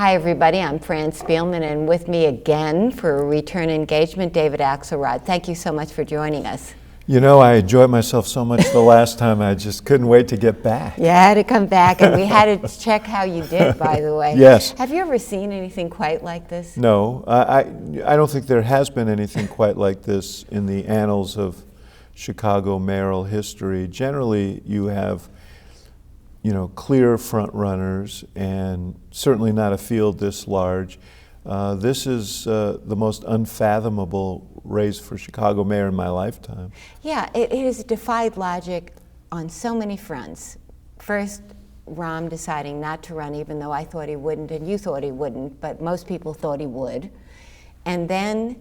Hi everybody, I'm Fran Spielman, and with me again for a return engagement, David Axelrod. Thank you so much for joining us. You know, I enjoyed myself so much the last time, I just couldn't wait to get back. You had to come back, and we had to check how you did, by the way. Yes. Have you ever seen anything quite like this? No, I don't think there has been anything quite like this in the annals of Chicago mayoral history. Generally, you have, clear front runners, and certainly not a field this large. This is the most unfathomable race for Chicago mayor in my lifetime. Yeah, it has defied logic on so many fronts. First, Rahm deciding not to run, even though I thought he wouldn't and you thought he wouldn't, but most people thought he would. And then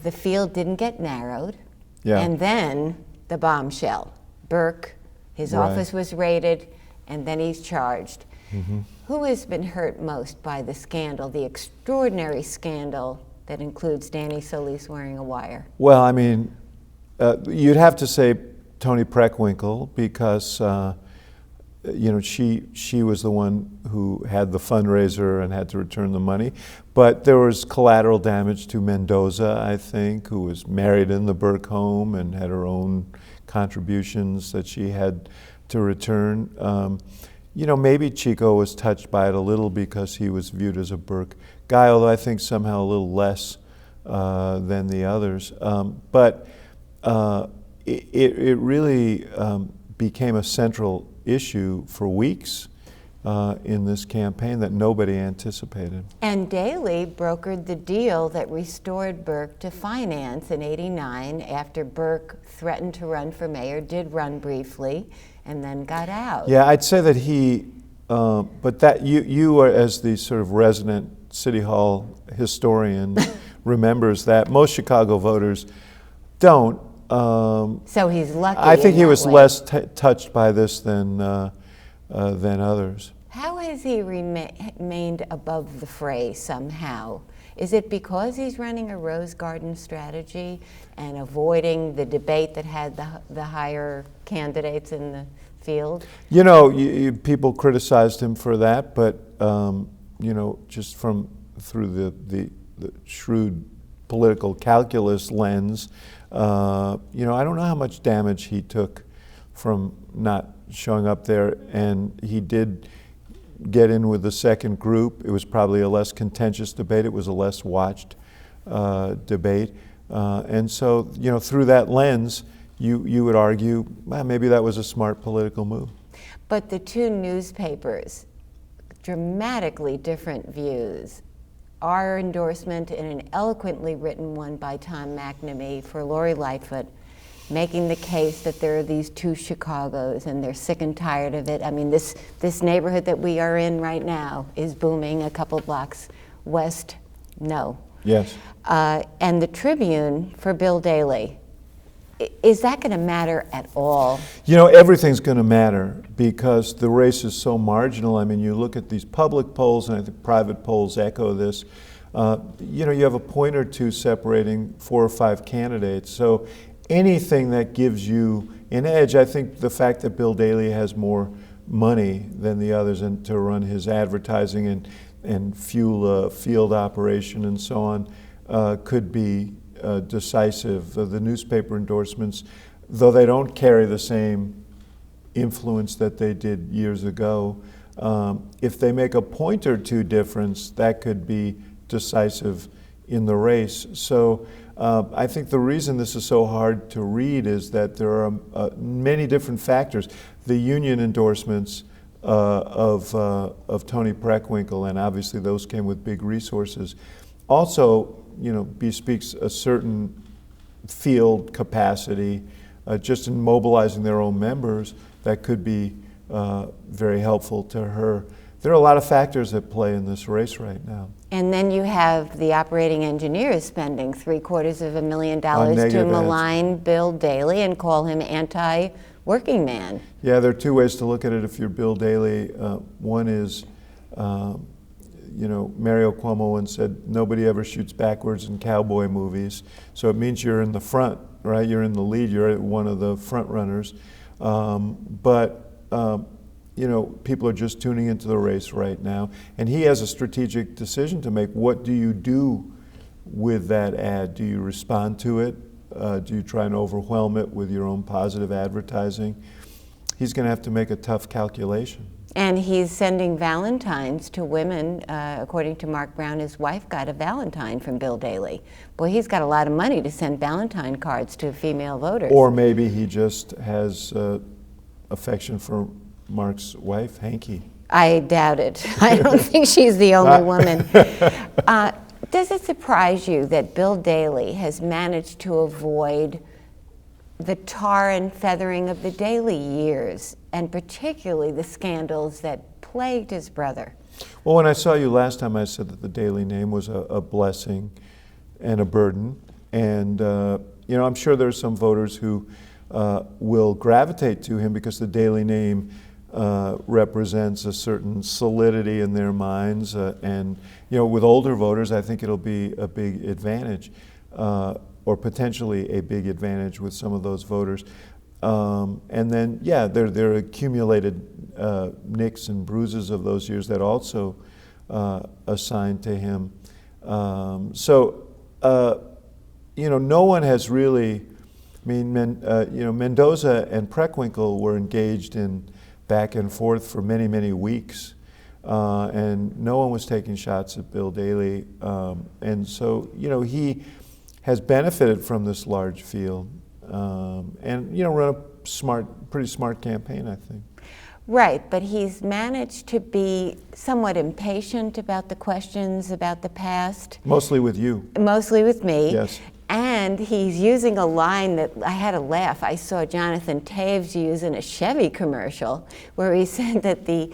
the field didn't get narrowed. Yeah. And then the bombshell. Burke, his office was raided, and then he's charged. Mm-hmm. Who has been hurt most by the scandal, the extraordinary scandal that includes Danny Solis wearing a wire? Well, I mean, you'd have to say Toni Preckwinkle, because she was the one who had the fundraiser and had to return the money. But there was collateral damage to Mendoza, I think, who was married in the Burke home and had her own contributions that she had to return. Maybe Chico was touched by it a little because he was viewed as a Burke guy, although I think somehow a little less than the others. But it really became a central issue for weeks in this campaign that nobody anticipated. And Daley brokered the deal that restored Burke to finance in '89 after Burke threatened to run for mayor, did run briefly, and then got out. Yeah, I'd say that but that you are, as the sort of resident City Hall historian, remembers that. Most Chicago voters don't. So he's lucky. I think he was way. less touched by this than others. How has he remained above the fray somehow? Is it because he's running a rose garden strategy and avoiding the debate that had the higher candidates in the field? People criticized him for that, but just through the shrewd political calculus lens, I don't know how much damage he took from not showing up there, and he did get in with the second group. It was probably a less contentious debate. It was a less watched debate. And so, through that lens, you would argue, well, maybe that was a smart political move. But the two newspapers, dramatically different views. Our endorsement in an eloquently written one by Tom McNamee for Lori Lightfoot, making the case that there are these two Chicagos and they're sick and tired of it. I mean, this neighborhood that we are in right now is booming a couple blocks west. No. Yes. And the Tribune for Bill Daley. Is that going to matter at all? Everything's going to matter because the race is so marginal. I mean, you look at these public polls, and I think private polls echo this. You have a point or two separating 4 or 5 candidates. So anything that gives you an edge, I think the fact that Bill Daley has more money than the others and to run his advertising and fuel a field operation and so on could be decisive. The newspaper endorsements, though they don't carry the same influence that they did years ago, if they make a point or two difference, that could be decisive in the race. So I think the reason this is so hard to read is that there are many different factors. The union endorsements of Toni Preckwinkle, and obviously those came with big resources, also bespeaks a certain field capacity just in mobilizing their own members that could be very helpful to her. There are a lot of factors at play in this race right now. And then you have the operating engineers spending $750,000 to malign Bill Daley and call him anti-working man. Yeah, there are two ways to look at it if you're Bill Daley. One is, Mario Cuomo once said, nobody ever shoots backwards in cowboy movies. So it means you're in the front, right? You're in the lead. You're one of the front runners. But people are just tuning into the race right now, and he has a strategic decision to make. What do you do with that ad? Do you respond to it? Do you try and overwhelm it with your own positive advertising? He's going to have to make a tough calculation. And he's sending Valentines to women. According to Mark Brown, his wife got a Valentine from Bill Daley. Boy, he's got a lot of money to send Valentine cards to female voters. Or maybe he just has affection for Mark's wife, Hanky. I doubt it. I don't think she's the only woman. Does it surprise you that Bill Daley has managed to avoid the tar and feathering of the Daley years, and particularly the scandals that plagued his brother? Well, when I saw you last time, I said that the Daley name was a blessing and a burden. And, I'm sure there are some voters who will gravitate to him because the Daley name represents a certain solidity in their minds. And, with older voters, I think it'll be a big advantage. Or potentially a big advantage with some of those voters. And then, there are accumulated nicks and bruises of those years that also assigned to him. No one has really, Mendoza and Preckwinkle were engaged in back and forth for many, many weeks. And no one was taking shots at Bill Daley. And so, he has benefited from this large field, and run a pretty smart campaign, I think. Right, but he's managed to be somewhat impatient about the questions about the past. Mostly with you. Mostly with me. Yes. And he's using a line that I had to laugh. I saw Jonathan Taves use in a Chevy commercial where he said that the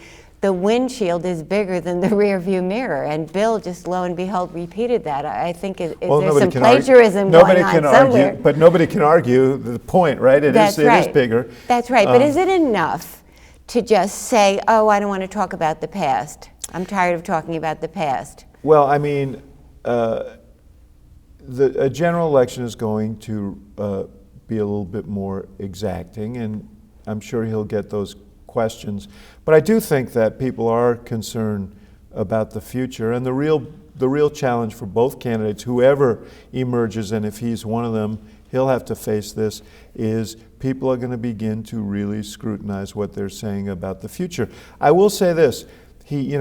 windshield is bigger than the rear view mirror, and Bill just lo and behold repeated that. I think there's some plagiarism going on somewhere. But nobody can argue the point, right? It is bigger. That's right, but is it enough to just say, oh, I don't want to talk about the past? I'm tired of talking about the past. Well, a general election is going to be a little bit more exacting, and I'm sure he'll get those questions. But I do think that people are concerned about the future, and the real challenge for both candidates, whoever emerges, and if he's one of them, he'll have to face this, is people are going to begin to really scrutinize what they're saying about the future. I will say this, he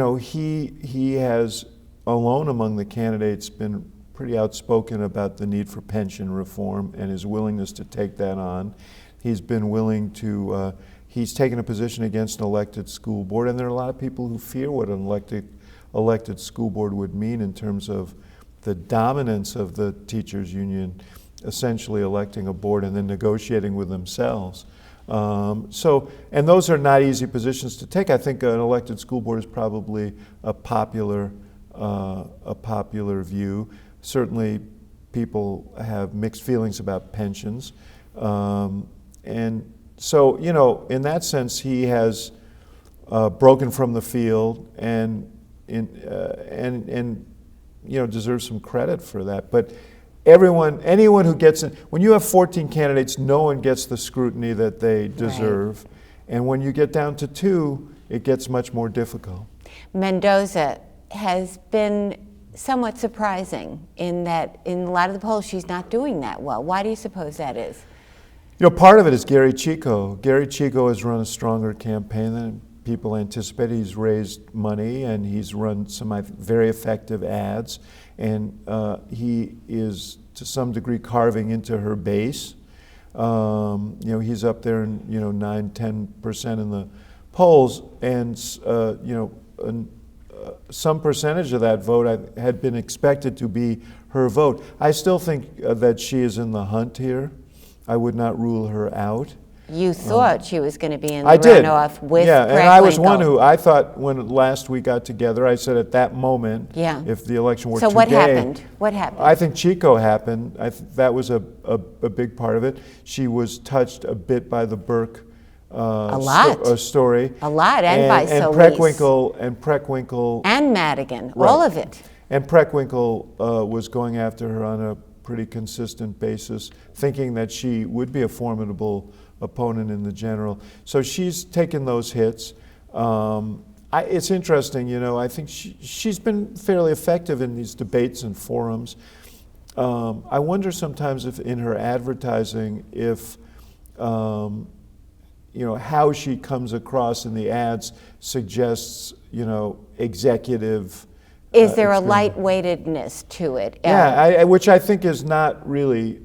has, alone among the candidates, been pretty outspoken about the need for pension reform and his willingness to take that on. He's been willing to he's taken a position against an elected school board, and there are a lot of people who fear what an elected school board would mean in terms of the dominance of the teachers' union, essentially electing a board and then negotiating with themselves. And those are not easy positions to take. I think an elected school board is probably a popular view. Certainly, people have mixed feelings about pensions, and so, in that sense, he has broken from the field and deserves some credit for that. But anyone who gets in, when you have 14 candidates, no one gets the scrutiny that they deserve. Right. And when you get down to 2, it gets much more difficult. Mendoza has been somewhat surprising in that in a lot of the polls she's not doing that well. Why do you suppose that is? Part of it is Gary Chico. Gary Chico has run a stronger campaign than people anticipated. He's raised money and he's run some very effective ads, and he is to some degree carving into her base. He's up there in 9-10% in the polls, and some percentage of that vote had been expected to be her vote. I still think that she is in the hunt here. I would not rule her out. You thought she was going to be in the runoff with and Preckwinkle. I was one who, I thought when last we got together, I said at that moment, if the election were today. So what happened? What happened? I think Chico happened. That was a big part of it. She was touched a bit by the Burke story. A lot, and by Solis. And Preckwinkle. And Madigan, right. All of it. And Preckwinkle was going after her on a pretty consistent basis, thinking that she would be a formidable opponent in the general. So she's taken those hits. It's interesting, you know, I think she's been fairly effective in these debates and forums. I wonder sometimes if in her advertising, if, you know, how she comes across in the ads suggests, you know, executive. Is there a light-weightedness to it? Yeah, which I think is not really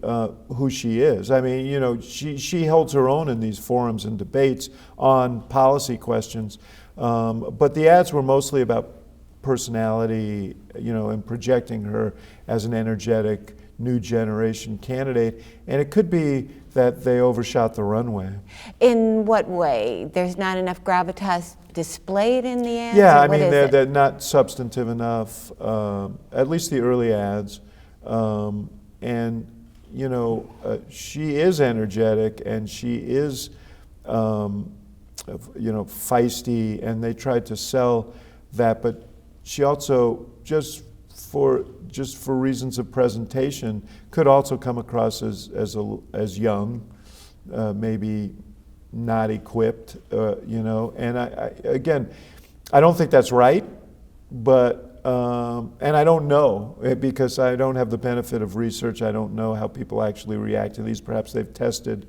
who she is. I mean, you know, she holds her own in these forums and debates on policy questions, but the ads were mostly about personality, you know, and projecting her as an energetic new generation candidate. And it could be that they overshot the runway. In what way? There's not enough gravitas displayed in the ads? Yeah, I mean, they're not substantive enough, at least the early ads. And, you know, she is energetic and she is, you know, feisty, and they tried to sell that, but she also, just for reasons of presentation, could also come across as young, maybe not equipped, you know. And again, I don't think that's right, but and I don't know, because I don't have the benefit of research. I don't know how people actually react to these. Perhaps they've tested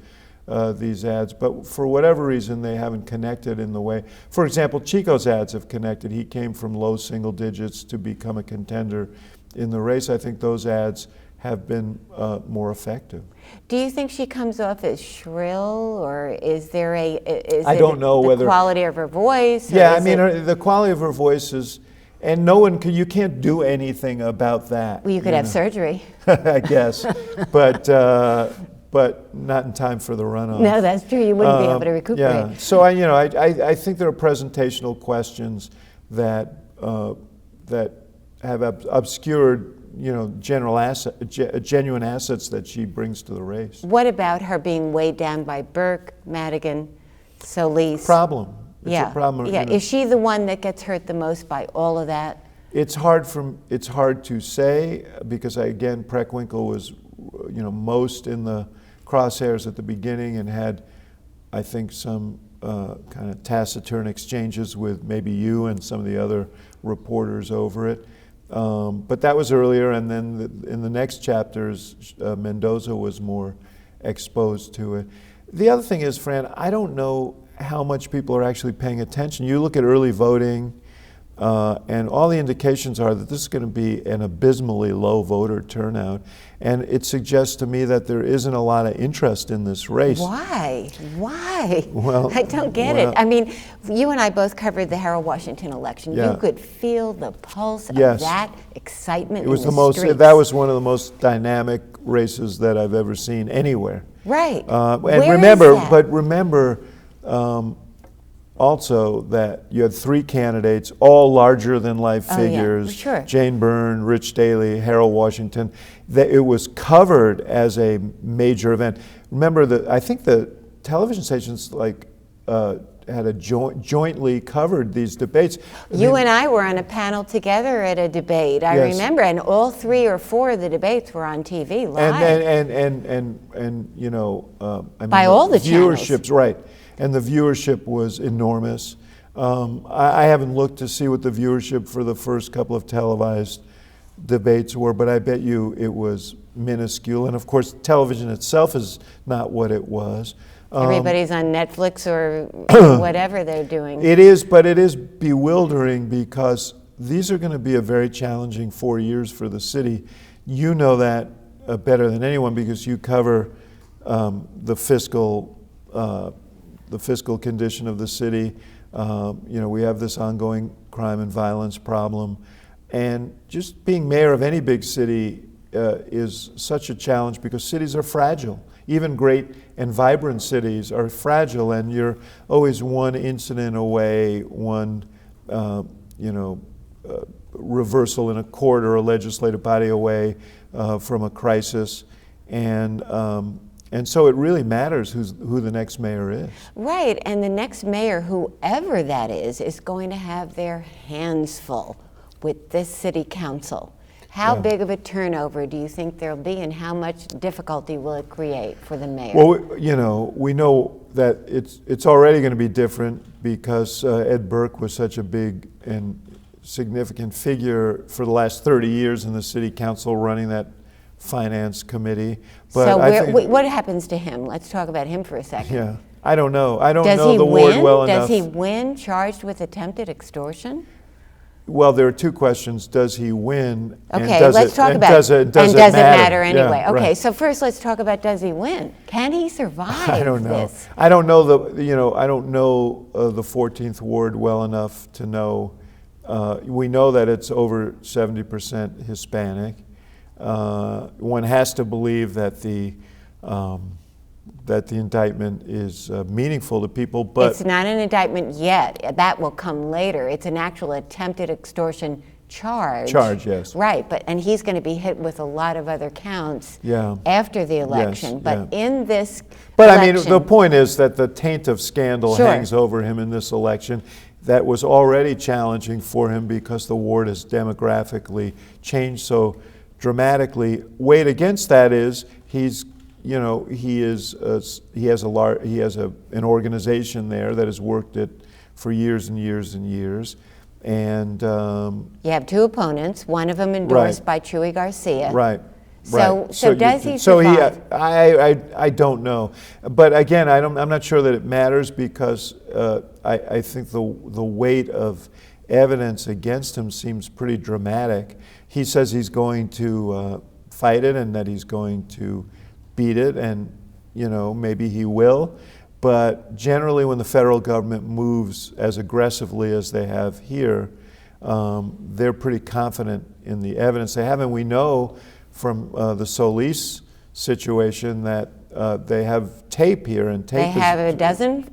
these ads, but for whatever reason they haven't connected in the way. For example, Chico's ads have connected. He came from low single digits to become a contender in the race. I think those ads have been more effective. Do you think she comes off as shrill, or is there I don't know the whether quality of her voice? Yeah, I mean, the quality of her voice is, and no one can, you can't do anything about that. Well, you could have surgery. I guess, but not in time for the runoff. No, that's true. You wouldn't be able to recuperate. Yeah. So I think there are presentational questions that that have obscured, you know, genuine assets that she brings to the race. What about her being weighed down by Burke, Madigan, Solis? Problem. It's yeah. a problem. Yeah. You know. Is she the one that gets hurt the most by all of that? It's hard to say, because again, Preckwinkle was, you know, most in the crosshairs at the beginning and had, I think, some kind of taciturn exchanges with maybe you and some of the other reporters over it. But that was earlier, and then in the next chapters, Mendoza was more exposed to it. The other thing is, Fran, I don't know how much people are actually paying attention. You look at early voting, and all the indications are that this is going to be an abysmally low voter turnout, and it suggests to me that there isn't a lot of interest in this race. Why? Why? Well, I don't get it. I mean, you and I both covered the Harold Washington election. Yeah. You could feel the pulse of Yes. that excitement. It was in the most. streets. That was one of the most dynamic races that I've ever seen anywhere. Right. And Where remember, is that? but remember. Also, that you had three candidates, all larger than life figures. Sure. Jane Byrne, Rich Daley, Harold Washington. That it was covered as a major event. Remember, I think the television stations had jointly covered these debates. You and I were on a panel together at a debate. I Yes. remember, and all 3 or 4 of the debates were on TV live. And you know, I mean, By all the viewerships, channels. right? And the viewership was enormous. I haven't looked to see what the viewership for the first couple of televised debates were, but I bet you it was minuscule. And of course, television itself is not what it was. Everybody's on Netflix or whatever they're doing. It is, but it is bewildering, because these are going to be a very challenging 4 years for the city. You know that better than anyone, because you cover the fiscal condition of the city. You know, we have this ongoing crime and violence problem, and just being mayor of any big city is such a challenge, because cities are fragile. Even great and vibrant cities are fragile, and you're always one incident away, one reversal in a court or a legislative body away from a crisis, and so it really matters who the next mayor is. Right, and the next mayor, whoever that is going to have their hands full with this city council. How Yeah. big of a turnover do you think there'll be, and how much difficulty will it create for the mayor? Well, we know that it's already going to be different because Ed Burke was such a big and significant figure for the last 30 years in the city council running that finance committee. But So I think, what happens to him? Let's talk about him for a second. yeah, I don't know. I don't Does know he the ward win? well Does enough. he win charged with attempted extortion? Well, there are two questions. Does he win? And Okay, does let's it, talk and about does it, does and it does matter? it matter anyway? Yeah, Okay, right. so first let's talk about, does he win? Can he survive I don't know. this? I don't know I don't know the 14th ward well enough to know. We know that it's over 70% Hispanic. One has to believe that the indictment is meaningful to people, but It's not an indictment yet. That will come later. It's an actual attempted extortion charge. Charge, yes. Right, and he's going to be hit with a lot of other counts Yeah. after the election. Yes, but yeah. in this But election, I mean, the point is that the taint of scandal Sure. hangs over him in this election. That was already challenging for him because the ward has demographically changed so dramatically. Weighed against that is he has an organization there that has worked it for years and years and years, and you have two opponents, one of them endorsed by Chuy Garcia. right. So, Right. so does he So survive? I don't know, but again, I'm not sure that it matters because I think the weight of evidence against him seems pretty dramatic. He says he's going to fight it and that he's going to beat it, and maybe he will. But generally, when the federal government moves as aggressively as they have here, they're pretty confident in the evidence they have, and we know from the Solis situation that they have tape here, and tape They have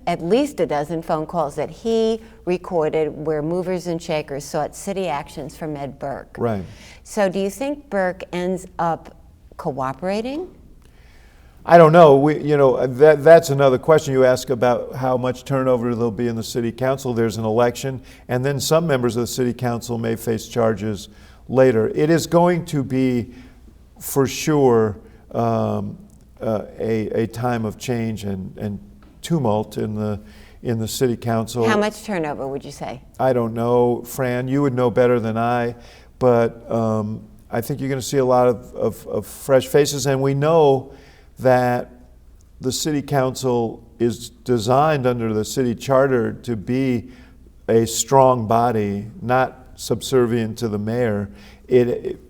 at least a dozen phone calls that he recorded where movers and shakers sought city actions from Ed Burke. Right. So do you think Burke ends up cooperating? I don't know. That's another question you ask about how much turnover there'll be in the city council. There's an election, and then some members of the city council may face charges later. It is going to be, for sure, a time of change and tumult in the city council. How much turnover would you say? I don't know, Fran. You would know better than I, but I think you're going to see a lot of fresh faces, and we know that the city council is designed under the city charter to be a strong body, not subservient to the mayor.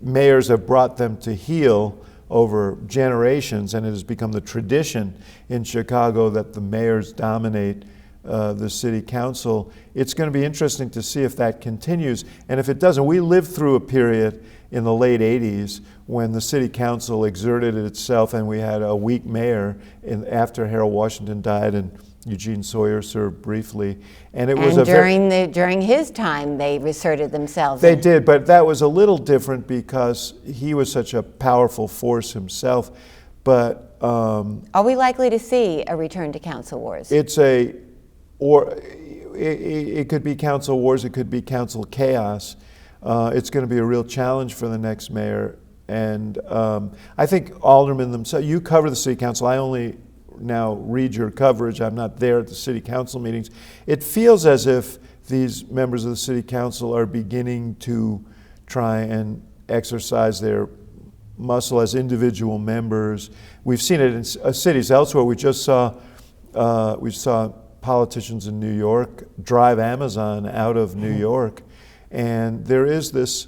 Mayors have brought them to heel over generations, and it has become the tradition in Chicago that the mayors dominate the city council. It's going to be interesting to see if that continues, and if it doesn't. We lived through a period in the late 80s when the city council exerted itself, and we had a weak mayor after Harold Washington died and Eugene Sawyer served briefly, and it was during his time they reasserted themselves. They did, but that was a little different because he was such a powerful force himself. But are we likely to see a return to council wars? It could be council wars, it could be council chaos. It's going to be a real challenge for the next mayor, and I think aldermen themselves. You cover the city council. I only now read your coverage. I'm not there at the city council meetings. It feels as if these members of the city council are beginning to try and exercise their muscle as individual members. We've seen it in cities elsewhere. We saw politicians in New York drive Amazon out of New York, and there is this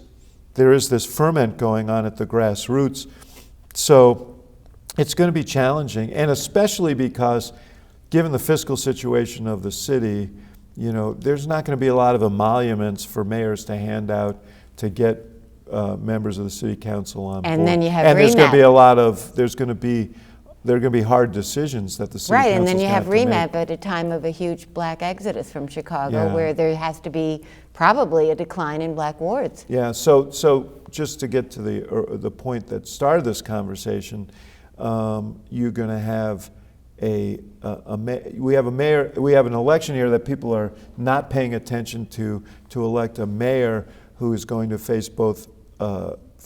ferment going on at the grassroots. So it's going to be challenging, and especially because, given the fiscal situation of the city, there's not going to be a lot of emoluments for mayors to hand out to get members of the city council on board. And then you have and there's going to be there are going to be hard decisions that the city right, council's and then you have to make. remap at a time of a huge black exodus from Chicago, Yeah. where there has to be probably a decline in black wards. Yeah. So just to get to the point that started this conversation, you're going to have we have an election here that people are not paying attention to elect a mayor who is going to face both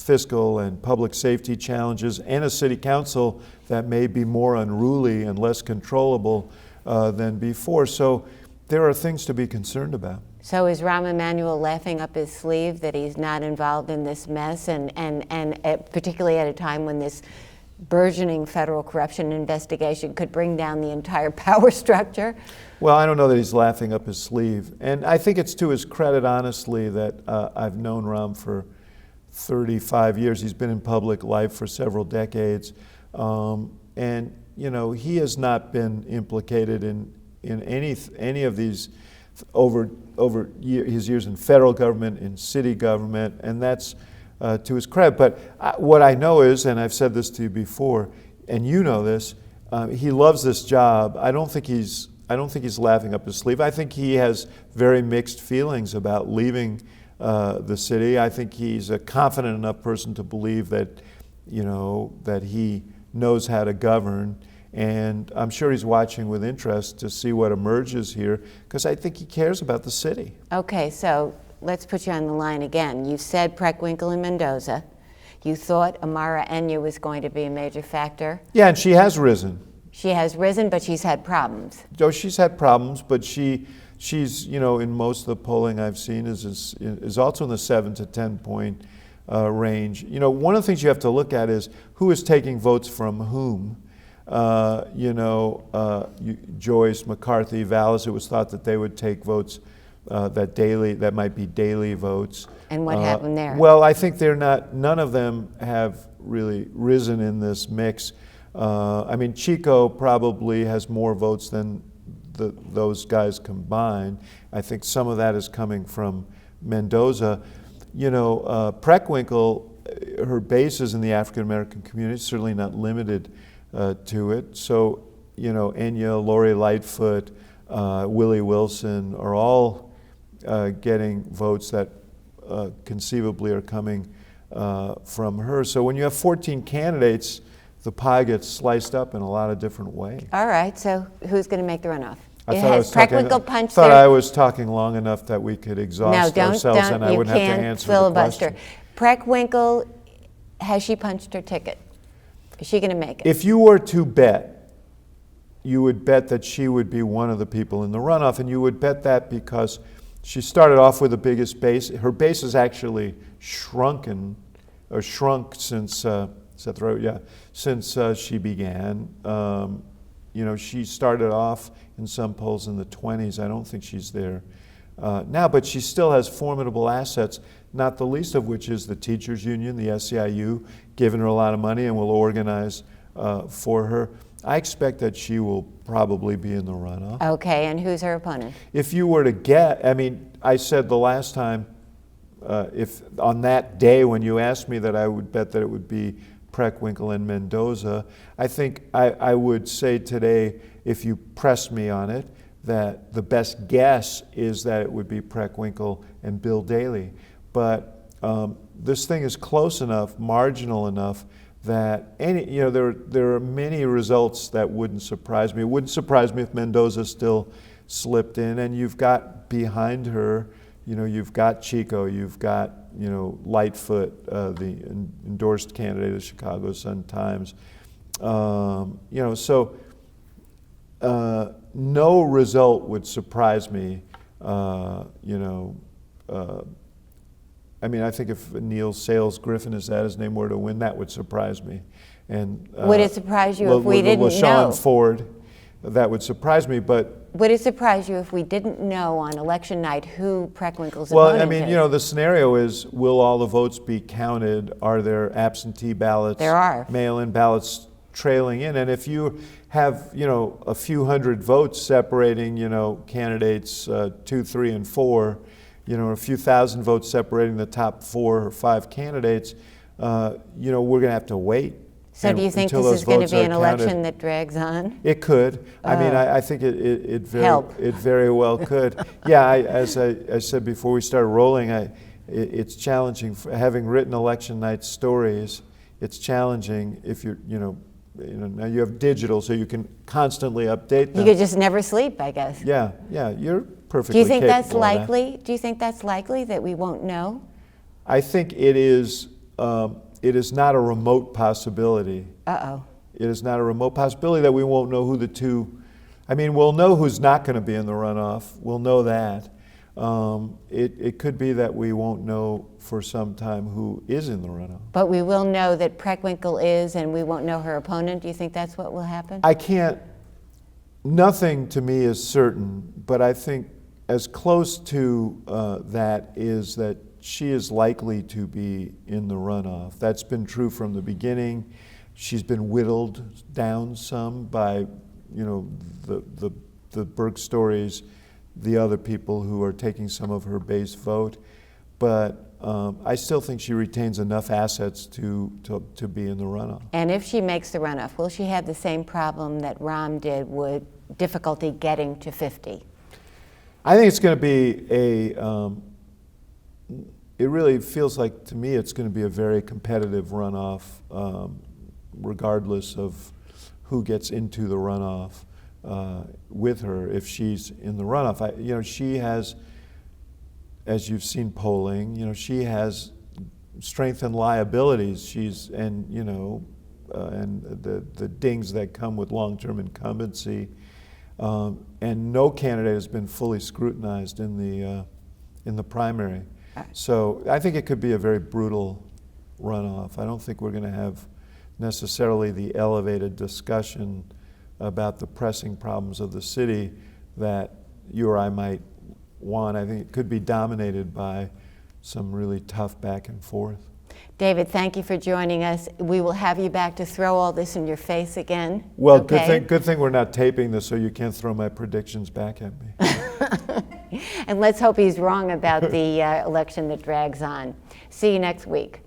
fiscal and public safety challenges, and a city council that may be more unruly and less controllable than before. So there are things to be concerned about. So is Rahm Emanuel laughing up his sleeve that he's not involved in this mess, and particularly at a time when this burgeoning federal corruption investigation could bring down the entire power structure? Well, I don't know that he's laughing up his sleeve. And I think it's to his credit, honestly, that I've known Rahm for 35 years. He's been in public life for several decades. And, you know, he has not been implicated in any of these over his years in federal government, in city government, and that's to his credit. But what I know is, and I've said this to you before, and you know this, he loves this job. I don't think he's laughing up his sleeve. I think he has very mixed feelings about leaving the city. I think he's a confident enough person to believe that, you know, that he knows how to govern. And I'm sure he's watching with interest to see what emerges here, because I think he cares about the city. Okay, so let's put you on the line again. You said Preckwinkle and Mendoza. You thought Amara Enya was going to be a major factor. Yeah, and she has risen. She has risen, but she's had problems. Oh, she's had problems, but she's, you know, in most of the polling I've seen is also in the 7 to 10 point range. You know, one of the things you have to look at is who is taking votes from whom. Joyce, McCarthy, Vallis, it was thought that they would take votes that might be daily votes. And what happened there? Well, I think none of them have really risen in this mix. I mean, Chico probably has more votes than those guys combined. I think some of that is coming from Mendoza. You know, Preckwinkle, her base is in the African American community, certainly not limited to it. So, you know, Enya, Lori Lightfoot, Willie Wilson are all getting votes that conceivably are coming from her. So when you have 14 candidates, the pie gets sliced up in a lot of different ways. All right, so who's going to make the runoff? I Punched thought their... I was talking long enough that we could exhaust ourselves and I wouldn't have to answer filibuster. the question. Preckwinkle, has she punched her ticket? Is she going to make it? If you were to bet, you would bet that she would be one of the people in the runoff, and you would bet that because she started off with the biggest base. Her base has actually shrunk since since she began. You know, she started off in some polls in the 20s. I don't think she's there now, but she still has formidable assets, not the least of which is the teachers union, the SEIU, giving her a lot of money and will organize for her. I expect that she will probably be in the runoff. Okay, and who's her opponent? If you were to get, I mean, I said the last time, if on that day when you asked me that I would bet that it would be Preckwinkle and Mendoza, I think I would say today, if you pressed me on it, that the best guess is that it would be Preckwinkle and Bill Daley. But this thing is close enough, marginal enough, that there are many results that wouldn't surprise me. It wouldn't surprise me if Mendoza still slipped in, and you've got behind her, you know, you've got Chico, you've got, you know, Lightfoot, the endorsed candidate of the Chicago Sun-Times. You know, so no result would surprise me. You know, I mean, I think if Neil Sales Griffin, is that his name, were to win, that would surprise me. And would it surprise you if we didn't know? LaShawn Ford, that would surprise me, but. Would it surprise you if we didn't know on election night who Preckwinkle's opponent is? Well, I mean, you know, the scenario is, will all the votes be counted? Are there absentee ballots? There are. Mail-in ballots trailing in? And if you have, you know, a few hundred votes separating, you know, candidates 2, 3, and 4, you know, a few thousand votes separating the top 4 or 5 candidates, you know, we're going to have to wait. So do you think this is going to be an election that drags on? It could. I mean, I think it very well could. Yeah, as I said before we started rolling, it's challenging. Having written election night stories, it's challenging if you're, you know, now you have digital, so you can constantly update them. You could just never sleep, I guess. Yeah, you're perfectly capable. Do you think that's of likely? that. Do you think that's likely that we won't know? I think it is it is not a remote possibility. Uh-oh. It is not a remote possibility that we won't know who the two, I mean, we'll know who's not going to be in the runoff. We'll know that. It could be that we won't know for some time who is in the runoff. But we will know that Preckwinkle is, and we won't know her opponent. Do you think that's what will happen? I can't, nothing to me is certain, but I think as close to that is that she is likely to be in the runoff. That's been true from the beginning. She's been whittled down some by, you know, the Burke stories, the other people who are taking some of her base vote. But I still think she retains enough assets to be in the runoff. And if she makes the runoff, will she have the same problem that Rahm did with difficulty getting to 50? I think it's going to be it really feels like to me it's going to be a very competitive runoff, regardless of who gets into the runoff with her if she's in the runoff. You know, she has, as you've seen polling, you know, she has strength and liabilities. And the dings that come with long-term incumbency. And no candidate has been fully scrutinized in the primary. So I think it could be a very brutal runoff. I don't think we're going to have necessarily the elevated discussion about the pressing problems of the city that you or I might want. I think it could be dominated by some really tough back and forth. David, thank you for joining us. We will have you back to throw all this in your face again. Well, okay? Good thing we're not taping this so you can't throw my predictions back at me. And let's hope he's wrong about the election that drags on. See you next week.